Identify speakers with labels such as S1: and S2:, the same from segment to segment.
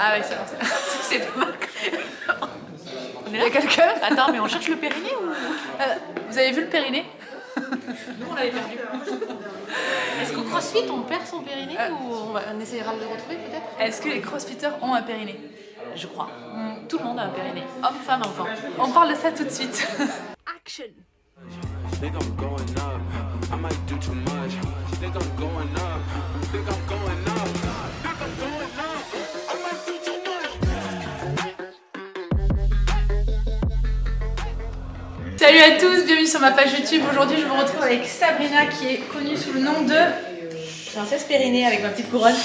S1: Ah ouais, c'est bon, c'est pas mal. On est là, quelqu'un? Attends, mais on cherche le périnée ou... vous avez vu le périnée? Nous, on l'avait perdu. Est-ce qu'au CrossFit, on perd son périnée ou on essaiera de le retrouver peut-être? Est-ce que les CrossFitters ont un périnée? Je crois. Tout le monde a un périnée. Homme, femme, enfant. On parle de ça tout de suite. Action! Think I'm going up. I might do too much. Think I'm going up. Think I'm going up. Think I'm going up. I might do too much. Salut à tous, bienvenue sur ma page YouTube. Aujourd'hui, je me retrouve avec Sabrina qui est connue sous le nom de Princesse Périnée avec ma petite couronne.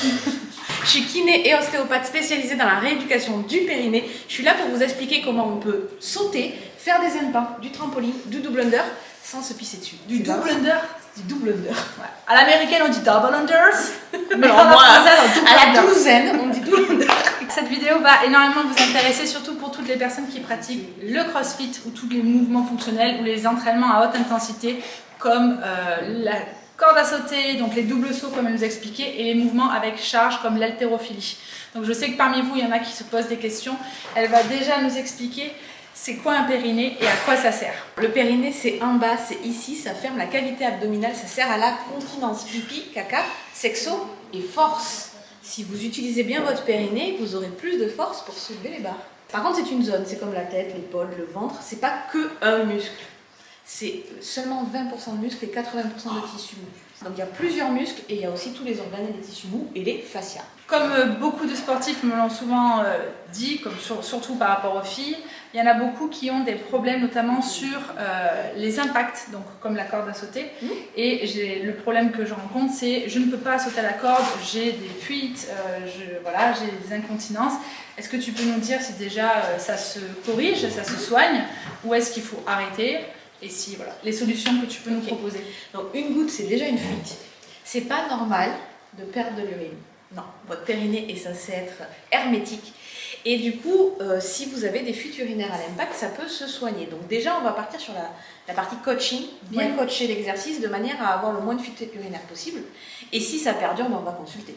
S1: Je suis kiné et ostéopathe spécialisée dans la rééducation du périnée. Je suis là pour vous expliquer comment on peut sauter, faire des zen-pas, du trampoline, du double under sans se pisser dessus. Du double under. Du double under. Ouais. À l'américaine, on dit double unders. Mais à la douzaine, on dit double under. Cette vidéo va énormément vous intéresser, surtout pour toutes les personnes qui pratiquent le crossfit ou tous les mouvements fonctionnels ou les entraînements à haute intensité comme la corde à sauter, donc les doubles sauts comme elle nous expliquait, et les mouvements avec charge comme l'haltérophilie. Donc je sais que parmi vous, il y en a qui se posent des questions. Elle va déjà nous expliquer c'est quoi un périnée et à quoi ça sert. Le périnée, c'est en bas, c'est ici, ça ferme la cavité abdominale, ça sert à la continence pipi, caca, sexo et force. Si vous utilisez bien votre périnée, vous aurez plus de force pour soulever les barres. Par contre, c'est une zone, c'est comme la tête, l'épaule, le ventre, c'est pas que un muscle. C'est seulement 20% de muscles et 80% de tissus mous. Donc il y a plusieurs muscles et il y a aussi tous les organes et les tissus mous et les fascias. Comme beaucoup de sportifs me l'ont souvent dit, comme surtout par rapport aux filles, il y en a beaucoup qui ont des problèmes notamment sur les impacts, donc comme la corde à sauter. Et le problème que je rencontre, c'est je ne peux pas sauter à la corde, j'ai des fuites, j'ai des incontinences. Est-ce que tu peux nous dire si déjà ça se corrige, ça se soigne, ou est-ce qu'il faut arrêter? Et si, voilà, les solutions que tu peux nous proposer. Donc une goutte, c'est déjà une fuite. C'est pas normal de perdre de l'urine. Non, votre périnée est censé être hermétique. Et du coup, si vous avez des fuites urinaires à l'impact, ça peut se soigner. Donc déjà, on va partir sur la partie coaching, bien coacher l'exercice de manière à avoir le moins de fuites urinaires possible. Et si ça perdure, on va consulter.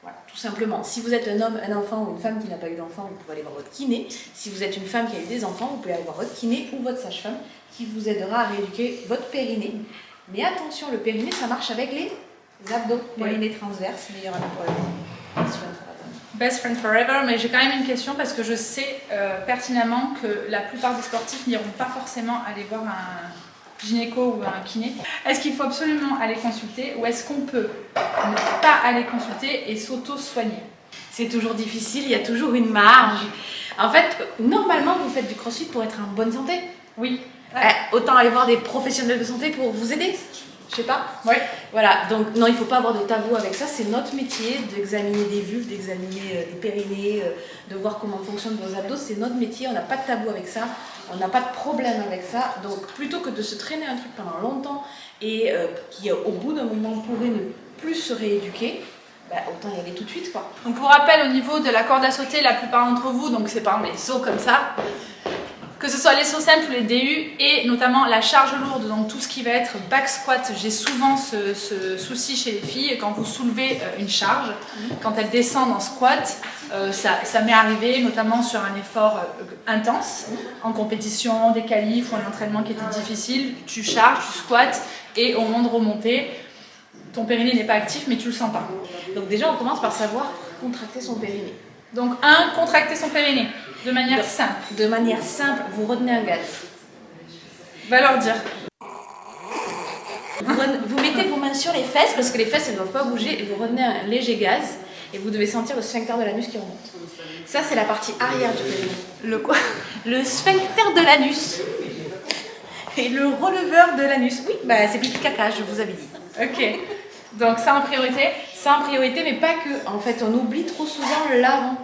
S1: Voilà, tout simplement. Si vous êtes un homme, un enfant ou une femme qui n'a pas eu d'enfant, vous pouvez aller voir votre kiné. Si vous êtes une femme qui a eu des enfants, vous pouvez aller voir votre kiné ou votre sage-femme qui vous aidera à rééduquer votre périnée. Mais attention, le périnée, ça marche avec les abdos. Périnée transverse, meilleur ami pour la vie. Best friend forever, mais j'ai quand même une question parce que je sais pertinemment que la plupart des sportifs n'iront pas forcément aller voir un gynéco ou un kiné. Est-ce qu'il faut absolument aller consulter ou est-ce qu'on peut ne pas aller consulter et s'auto-soigner? C'est toujours difficile, il y a toujours une marge. En fait, normalement, vous faites du crossfit pour être en bonne santé. Oui. Autant aller voir des professionnels de santé pour vous aider. Je sais pas. Oui. Voilà, donc non, il ne faut pas avoir de tabou avec ça. C'est notre métier d'examiner des vulves, d'examiner des périnées, de voir comment fonctionnent vos abdos. C'est notre métier, on n'a pas de tabou avec ça. On n'a pas de problème avec ça. Donc plutôt que de se traîner un truc pendant longtemps et qui au bout d'un moment pourrait ne plus se rééduquer, autant y aller tout de suite quoi. Donc pour rappel, au niveau de la corde à sauter, la plupart d'entre vous, donc c'est par exemple les sauts comme ça, que ce soit les sauts simples ou les DU et notamment la charge lourde, donc tout ce qui va être back squat. J'ai souvent ce souci chez les filles quand vous soulevez une charge, quand elles descendent en squat, ça m'est arrivé notamment sur un effort intense, en compétition, des qualifs ou un entraînement qui était difficile, tu charges, tu squattes et au moment de remonter, ton périnée n'est pas actif mais tu le sens pas. Donc déjà on commence par savoir contracter son périnée. Donc contracter son périnée de manière simple. De manière simple, vous retenez un gaz. Va leur dire. Vous mettez vos mains sur les fesses parce que les fesses elles ne doivent pas bouger et vous retenez un léger gaz et vous devez sentir le sphincter de l'anus qui remonte. Ça c'est la partie arrière du périnée. Le quoi? Le sphincter de l'anus. Et le releveur de l'anus. Oui, c'est pipi caca, je vous avais dit. Ok. Donc ça en priorité? Ça en priorité, mais pas que. En fait, on oublie trop souvent l'avant.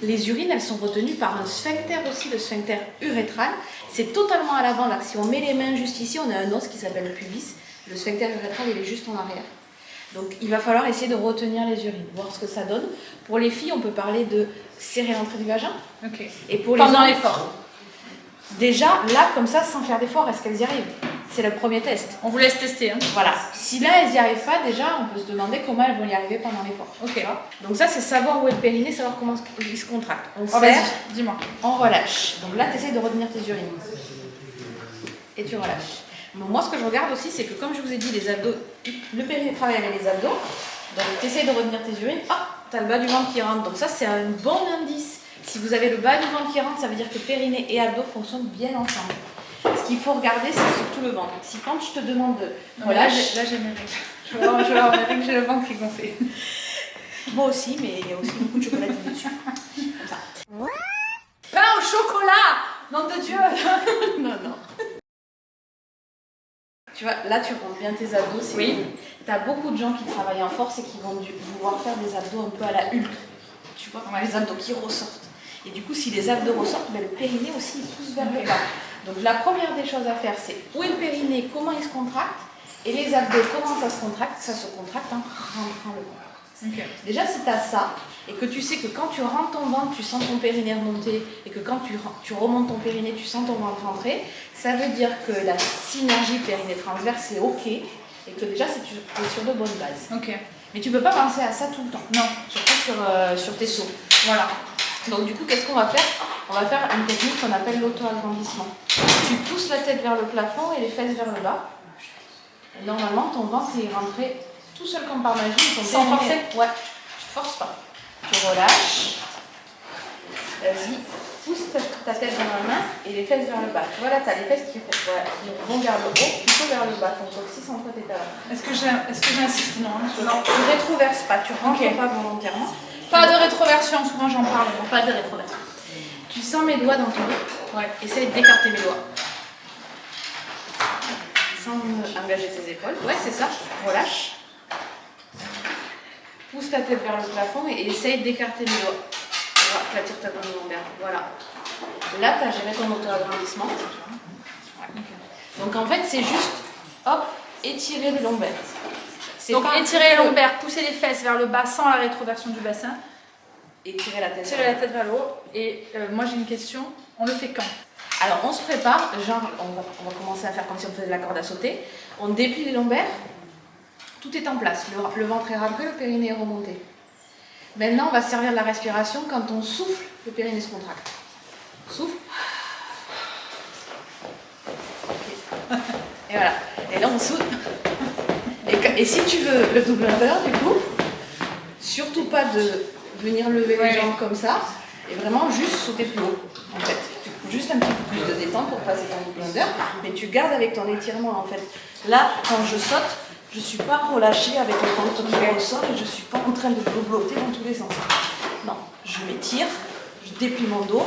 S1: Les urines, elles sont retenues par un sphincter aussi, le sphincter urétral. C'est totalement à l'avant. Là, si on met les mains juste ici, on a un os qui s'appelle le pubis. Le sphincter urétral, il est juste en arrière. Donc, il va falloir essayer de retenir les urines, voir ce que ça donne. Pour les filles, on peut parler de serrer l'entrée du vagin. Ok. Et pour pendant l'effort. Déjà, là, comme ça, sans faire d'effort, est-ce qu'elles y arrivent? c'est le premier test.
S2: On vous laisse tester. Hein.
S1: Voilà. Si là, elles n'y arrivent pas, déjà, on peut se demander comment elles vont y arriver pendant l'effort.
S2: Ok.
S1: Donc ça, c'est savoir où est le périnée, savoir comment il se contracte. On
S2: serre, dis-moi.
S1: On relâche. Donc là, tu essaies de retenir tes urines. Et tu relâches. Bon, moi, ce que je regarde aussi, c'est que comme je vous ai dit, les abdos, le périnée travaille avec les abdos. Donc tu essaies de retenir tes urines. Ah, tu as le bas du ventre qui rentre. Donc ça, c'est un bon indice. Si vous avez le bas du ventre qui rentre, ça veut dire que périnée et abdos fonctionnent bien ensemble. Ce qu'il faut regarder, c'est surtout le ventre. Si quand je te demande de relâche...
S2: Là, j'ai mes règles. Je vais avoir mes règles, j'ai le ventre qui est gonflé.
S1: Moi aussi, mais il y a aussi beaucoup de chocolatine dessus. Comme ça.
S2: Pain au chocolat! Nom de Dieu!
S1: Non, non. Tu vois, là, tu rentres bien tes abdos.
S2: Oui.
S1: Tu as beaucoup de gens qui travaillent en force et qui vont vouloir faire des abdos un peu à la Hulk. Tu vois, les abdos qui ressortent. Et du coup, si les abdos ressortent, ben, le périnée aussi, il pousse vers le bas. Donc la première des choses à faire, c'est où est le périnée, comment il se contracte, et les abdos, comment ça se contracte. Ça se contracte en rentrant le ventre.
S2: Okay.
S1: Déjà, si tu as ça, et que tu sais que quand tu rentres ton ventre, tu sens ton périnée remonter, et que quand tu remontes ton périnée, tu sens ton ventre rentrer, ça veut dire que la synergie périnée transverse est OK, et que déjà, tu es sur de bonnes bases.
S2: Okay.
S1: Mais tu ne peux pas penser à ça tout le temps.
S2: Non.
S1: Surtout sur tes sauts.
S2: Voilà.
S1: Donc du coup, qu'est-ce qu'on va faire? On va faire une technique qu'on appelle l'auto-agrandissement. Tu pousses la tête vers le plafond et les fesses vers le bas. Et normalement, ton ventre est rentré tout seul comme par magie.
S2: Sans forcer?
S1: Ouais, tu forces pas. Tu relâches. Vas-y, pousse ta tête dans la main et les fesses vers le bas. Tu vois là, tu as les fesses qui vont vers le haut, plutôt vers le bas. Ton coccyx entre tes talons.
S2: Est-ce que j'insiste? Non.
S1: Non, tu rétroverses pas, tu rentres pas volontairement.
S2: Pas de rétroversion, souvent j'en parle.
S1: Pas de rétroversion. Tu sens mes doigts dans ton dos. Ouais. Essaye d'écarter mes doigts. Sans engager tes épaules. Ouais, c'est ça. Relâche. Pousse ta tête vers le plafond et essaye d'écarter mes doigts. Tu attires ta colonne lombaire. Voilà. Là, tu as géré ton auto-agrandissement. Ouais. Donc en fait, c'est juste, hop, étirer le lombaire.
S2: Donc étirer les lombaires, pousser les fesses vers le bas sans la rétroversion du bassin.
S1: Et tirer la tête.
S2: Tirer la tête vers le haut. Et moi j'ai une question, on le fait quand?
S1: Alors on se prépare, genre on va commencer à faire comme si on faisait de la corde à sauter. On déplie les lombaires, tout est en place. Le ventre est rentré, le périnée est remonté. Maintenant on va se servir de la respiration. Quand on souffle, le périnée se contracte. Souffle. Okay. Et voilà. Et là on souffle. Et si tu veux le double under, du coup, surtout pas de venir lever les jambes comme ça, et vraiment juste sauter plus haut, en fait. Juste un petit peu plus de détente pour passer ton double under, mais tu gardes avec ton étirement, en fait. Là, quand je saute, je ne suis pas relâchée avec le ventre qui ressort et je ne suis pas en train de blotter dans tous les sens. Non, je m'étire, je déplie mon dos,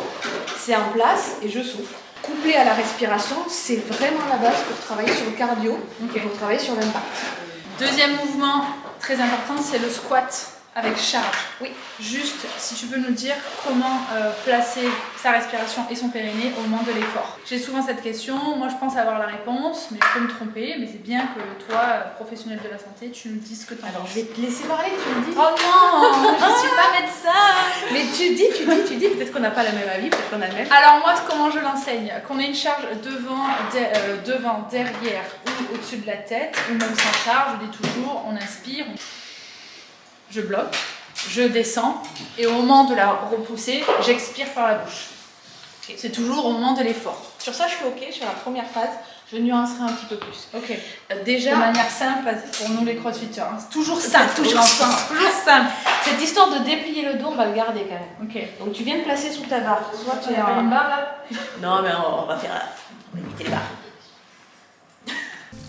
S1: c'est en place et je souffle. Couplé à la respiration, c'est vraiment la base pour travailler sur le cardio et pour travailler sur l'impact.
S2: Deuxième mouvement très important, c'est le squat avec charge.
S1: Oui.
S2: Juste, si tu peux nous dire comment placer sa respiration et son périnée au moment de l'effort. J'ai souvent cette question, moi je pense avoir la réponse, mais je peux me tromper, mais c'est bien que toi, professionnel de la santé, tu nous dises ce que tu en penses.
S1: Alors je vais te laisser parler, tu me dis.
S2: Oh non, je ne suis pas médecin.
S1: Mais tu dis, peut-être qu'on n'a pas la même avis, peut-être qu'on a le même.
S2: Alors moi, comment je l'enseigne? Qu'on ait une charge devant, derrière ou au-dessus de la tête, ou même sans charge, je dis toujours, on inspire, je bloque, je descends, et au moment de la repousser, j'expire par la bouche. Okay. C'est toujours au moment de l'effort.
S1: Sur ça, je suis OK. Sur la première phase, je nuancerai un petit peu plus.
S2: Ok.
S1: Déjà,
S2: de manière simple pour nous les crossfitters. Hein. Toujours simple. Toujours simple.
S1: Cette histoire de déplier le dos, on va le garder quand même.
S2: Ok.
S1: Donc tu viens de placer sous ta barre. Soit tu as
S2: une barre là.
S1: Non, mais on va éviter les barres.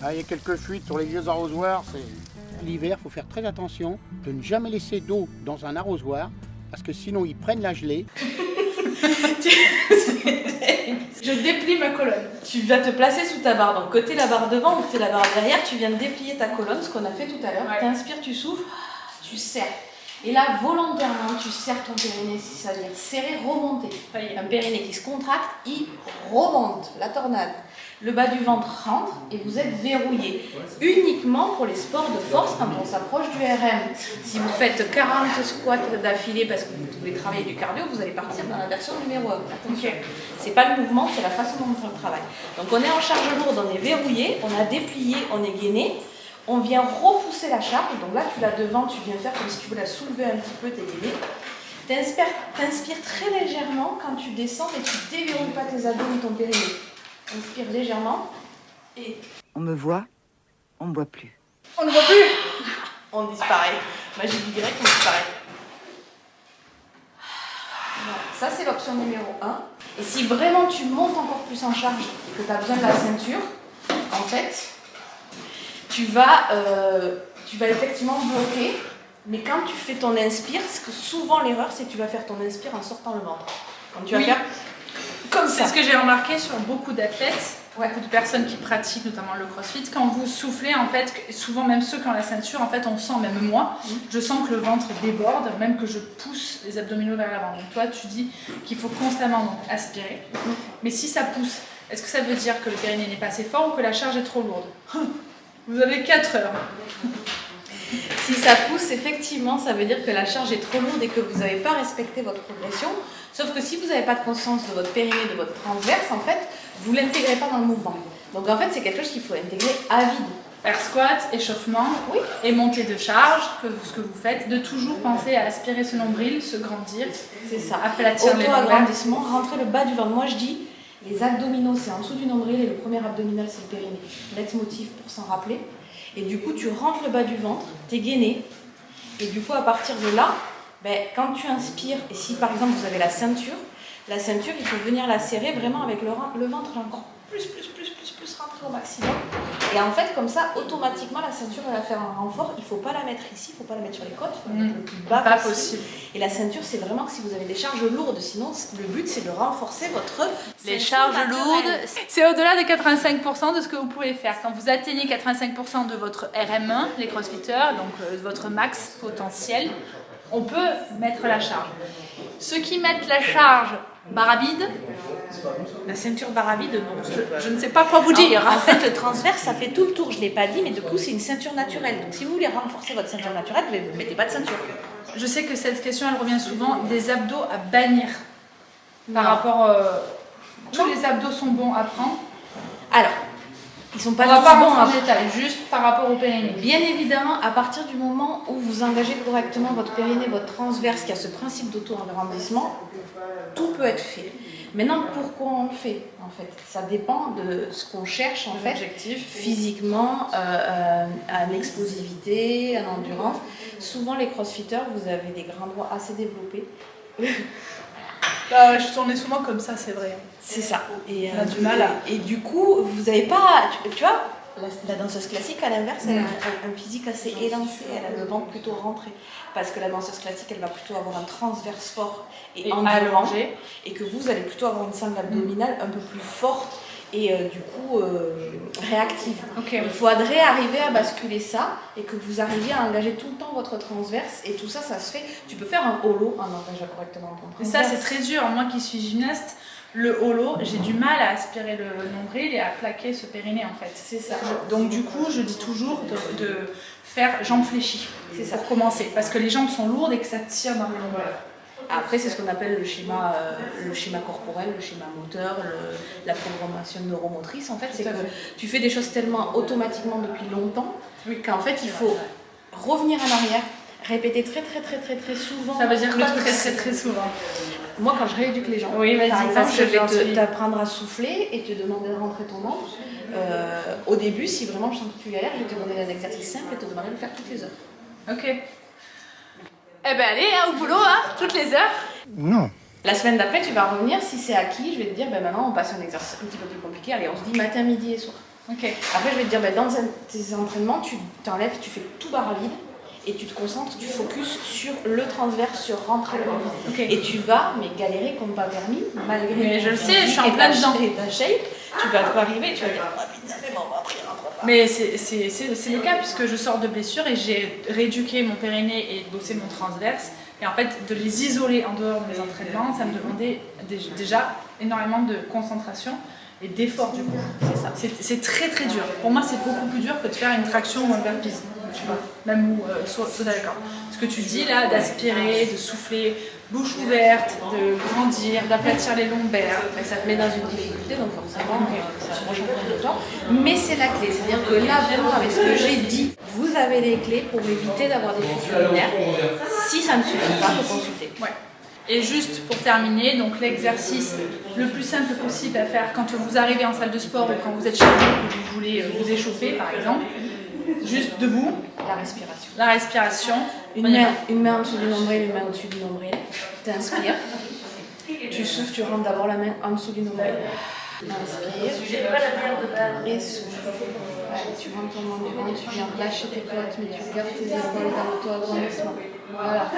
S3: Ah, il y a quelques fuites sur les vieux arrosoirs. L'hiver, il faut faire très attention de ne jamais laisser d'eau dans un arrosoir parce que sinon ils prennent la gelée.
S1: Je déplie ma colonne. Tu vas te placer sous ta barre. Donc côté la barre devant, on fait la barre derrière. Tu viens de déplier ta colonne, ce qu'on a fait tout à l'heure. Ouais. Tu inspires, tu souffles, tu serres. Et là, volontairement, tu serres ton périnée, si ça veut dire serrer, remonter. Un périnée qui se contracte, il remonte, la tornade. Le bas du ventre rentre et vous êtes verrouillé. Uniquement pour les sports de force, quand on s'approche du RM. Si vous faites 40 squats d'affilée parce que vous voulez travailler du cardio, vous allez partir dans la version numéro 1. Attention. C'est pas le mouvement, c'est la façon dont on travaille. Donc on est en charge lourde, on est verrouillé, on a déplié, on est gainé. On vient repousser la charge, donc là tu l'as devant, tu viens faire comme si tu voulais la soulever un petit peu, t'es gainé. T'inspires très légèrement quand tu descends, mais tu déverrouilles pas tes abdos ni ton périnée. Inspire légèrement et...
S4: On me voit, on me voit plus.
S1: On ne voit plus. On disparaît. Magie du direct, on disparaît. Voilà. Ça c'est l'option numéro 1. Et si vraiment tu montes encore plus en charge et que tu as besoin de la ceinture, en fait... Tu vas effectivement bloquer, mais quand tu fais ton inspire, parce que souvent l'erreur c'est que tu vas faire ton inspire en sortant le ventre. Quand tu vas faire comme ça.
S2: C'est ce que j'ai remarqué sur beaucoup d'athlètes, beaucoup de personnes qui pratiquent notamment le crossfit. Quand vous soufflez, en fait, souvent même ceux qui ont la ceinture, en fait on sent, même moi, je sens que le ventre déborde, même que je pousse les abdominaux vers l'avant. Donc toi tu dis qu'il faut constamment donc, aspirer, mais si ça pousse, est-ce que ça veut dire que le périnée n'est pas assez fort ou que la charge est trop lourde? Vous avez 4 heures.
S1: Si ça pousse, effectivement, ça veut dire que la charge est trop lourde et que vous n'avez pas respecté votre progression. Sauf que si vous n'avez pas de conscience de votre périnée, de votre transverse, en fait, vous ne l'intégrez pas dans le mouvement. Donc en fait, c'est quelque chose qu'il faut intégrer à vide.
S2: Air squat, échauffement,
S1: oui.
S2: Et montée de charge, ce que vous faites, de toujours penser à aspirer ce nombril, se grandir.
S1: C'est ça.
S2: Aplatir les
S1: auto-agrandissement, rentrer le bas du ventre. Moi, je dis... Les abdominaux, c'est en dessous du nombril et le premier abdominal, c'est le périnée. Leitmotiv pour s'en rappeler. Et du coup, tu rentres le bas du ventre, t'es gainé. Et du coup, à partir de là, quand tu inspires, et si par exemple vous avez la ceinture, il faut venir la serrer vraiment avec le ventre encore plus rentrer au maximum. Et en fait, comme ça, automatiquement, la ceinture va faire un renfort. Il ne faut pas la mettre ici, il ne faut pas la mettre sur les côtes, il faut la mettre le plus bas possible. Et la ceinture, c'est vraiment que si vous avez des charges lourdes, sinon le but c'est de renforcer votre
S2: les charges lourdes. C'est au-delà de 85% de ce que vous pouvez faire. Quand vous atteignez 85% de votre RM1, les crossfitters, donc votre max potentiel, on peut mettre la charge. Ceux qui mettent la charge barre vide,
S1: la ceinture barre vide, non.
S2: Je ne sais pas quoi vous dire.
S1: En fait, le transverse, ça fait tout le tour, je ne l'ai pas dit, mais du coup, c'est une ceinture naturelle. Donc, si vous voulez renforcer votre ceinture naturelle, vous ne mettez pas de ceinture.
S2: Je sais que cette question, elle revient souvent, des abdos à bannir. Par rapport... tous les abdos sont bons à prendre.
S1: Alors, ils sont pas
S2: on va pas
S1: bons
S2: rentrer en détail, juste par rapport au périnée.
S1: Bien évidemment, à partir du moment où vous engagez correctement votre périnée, votre transverse, qui a ce principe d'auto-agrandissement, tout peut être fait. Maintenant, pourquoi on le fait en fait? Ça dépend de ce qu'on cherche en fait,
S2: objectif,
S1: physiquement, à l'explosivité, à l'endurance. Souvent, les crossfitters, vous avez des grands droits assez développés.
S2: Je tournais souvent comme ça, c'est vrai.
S1: C'est ça. Et,
S2: on a du mal à...
S1: Et du coup, vous n'avez pas... Tu vois, la danseuse classique, à l'inverse, elle a un physique assez élancé, elle a le ventre plutôt rentré. Parce que la danseuse classique, elle va plutôt avoir un transverse fort et allongé. Et que vous allez plutôt avoir une sangle abdominale un peu plus forte et du coup réactive.
S2: Okay.
S1: Il faudrait arriver à basculer ça et que vous arriviez à engager tout le temps votre transverse. Et tout ça, ça se fait. Tu peux faire un holo en engageant correctement ton transverse.
S2: Et ça, c'est très dur. Moi qui suis gymnaste, le holo, j'ai du mal à aspirer le nombril et à plaquer ce périnée en fait.
S1: C'est ça.
S2: Donc du coup, je dis toujours de faire jambes fléchies. C'est ça. Pour commencer. Parce que les jambes sont lourdes et que ça tire dans le nombril.
S1: Après, c'est ce qu'on appelle le schéma corporel, le schéma moteur, la programmation neuromotrice. En fait, c'est que tu fais des choses tellement automatiquement depuis longtemps qu'en fait, il faut revenir en arrière, répéter très souvent.
S2: Ça veut dire quoi très souvent?
S1: Moi, quand je rééduque les gens, par exemple, je vais t'apprendre à souffler et te demander de rentrer ton ventre. Au début, si vraiment je sens que tu galères, je vais te demander un exercice simple et te demander de le faire toutes les heures.
S2: Ok. Eh ben allez, au boulot, toutes les heures.
S3: Non.
S1: La semaine d'après, tu vas revenir, si c'est acquis, je vais te dire, maintenant on passe à un exercice un petit peu plus compliqué. Allez, on se dit matin, midi et soir.
S2: Ok.
S1: Après, je vais te dire, dans tes entraînements, tu t'enlèves, tu fais tout barre à vide. Et tu te concentres, tu focuses sur le transverse, sur rentrer le ventre.
S2: Okay.
S1: Et tu vas, mais galérer comme pas permis, malgré
S2: mais je le sais, je suis en plein dedans.
S1: Et ta shape, tu vas arriver et tu vas dire, oh putain, mais bon, on va après, rentre pas.
S2: Mais c'est le cas puisque je sors de blessure et j'ai rééduqué mon périnée et bossé mon transverse. Et en fait, de les isoler en dehors de mes entraînements, ça me demandait déjà énormément de concentration et d'effort du coup. C'est ça. C'est très très dur. Pour moi, c'est beaucoup plus dur que de faire une traction ou un burpee. Tu vois, même où, soit d'accord. Ce que tu dis là, d'aspirer, de souffler, bouche ouverte, de grandir, d'aplatir les lombaires.
S1: Ça te met dans une difficulté, donc forcément, ça change un peu de temps. Mais c'est la clé, c'est-à-dire que là, vraiment, avec ce que j'ai dit, vous avez les clés pour éviter d'avoir des fuites urinaires. Si ça ne suffit pas, faut consulter.
S2: Ouais. Et juste pour terminer, donc l'exercice le plus simple possible à faire quand vous arrivez en salle de sport ou quand vous êtes chez vous, que vous voulez vous échauffer par exemple, juste debout,
S1: La respiration.
S2: la respiration,
S1: Une main en dessous du nombril, une main au-dessus du nombril. Tu inspires. Tu souffles, tu rentres d'abord la main en dessous du nombril. Inspire. Et souffle. Ouais, tu rentres ton nombril, tu viens lâcher tes côtes, mais tu gardes tes épaules dans le toit grandissement. Voilà.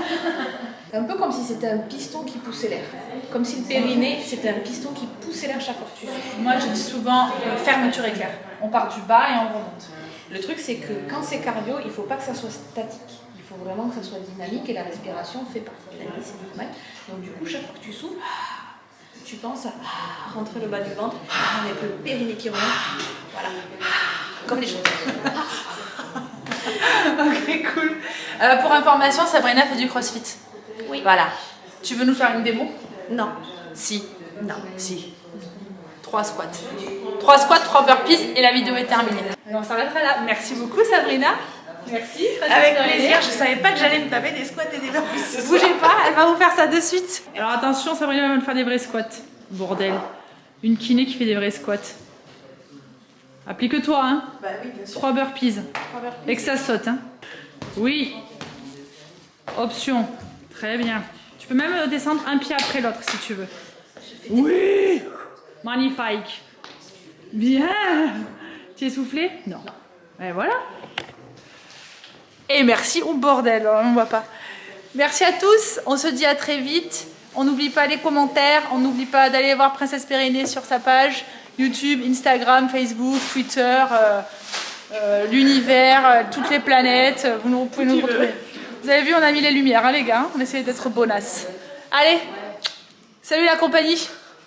S1: C'est un peu comme si c'était un piston qui poussait l'air. Comme si le périnée, c'était un piston qui poussait l'air chaque fois que tu souffles.
S2: moi je dis souvent fermeture éclair. On part du bas et on remonte.
S1: Le truc, c'est que quand c'est cardio, il ne faut pas que ça soit statique. Il faut vraiment que ça soit dynamique et la respiration fait partie de la vie, c'est normal. Donc du coup, chaque fois que tu souffles, tu penses à rentrer le bas du ventre avec le périnée qui remonte. Voilà. Comme les choses.
S2: Ok, cool. Pour information, Sabrina fait du crossfit.
S1: Oui.
S2: Voilà. Tu veux nous faire une démo?
S1: Non.
S2: Si.
S1: Non.
S2: Si. 3 squats. 3 squats, 3 burpees et la vidéo est terminée. On s'arrêtera là. Merci beaucoup Sabrina. Merci.
S1: Avec plaisir, je savais pas que j'allais me taper des squats et des burpees ce soir.
S2: Bougez pas, elle va vous faire ça de suite. Alors attention, Sabrina va me faire des vrais squats. Bordel. Une kiné qui fait des vrais squats. Applique-toi, hein.
S1: Bah oui, bien sûr.
S2: 3 burpees. Et que ça saute, hein. Oui. Option. Très bien. Tu peux même descendre un pied après l'autre si tu veux. Oui. Magnifique. Bien. Tu es soufflé? Non. Et voilà. Et merci au bordel, on ne voit pas. Merci à tous, on se dit à très vite. On n'oublie pas les commentaires, on n'oublie pas d'aller voir Princesse Périnée sur sa page YouTube, Instagram, Facebook, Twitter, l'univers, toutes les planètes. Vous pouvez nous retrouver. Vous avez vu, on a mis les lumières, hein, les gars. On essaie d'être bonasses. Allez, salut la compagnie.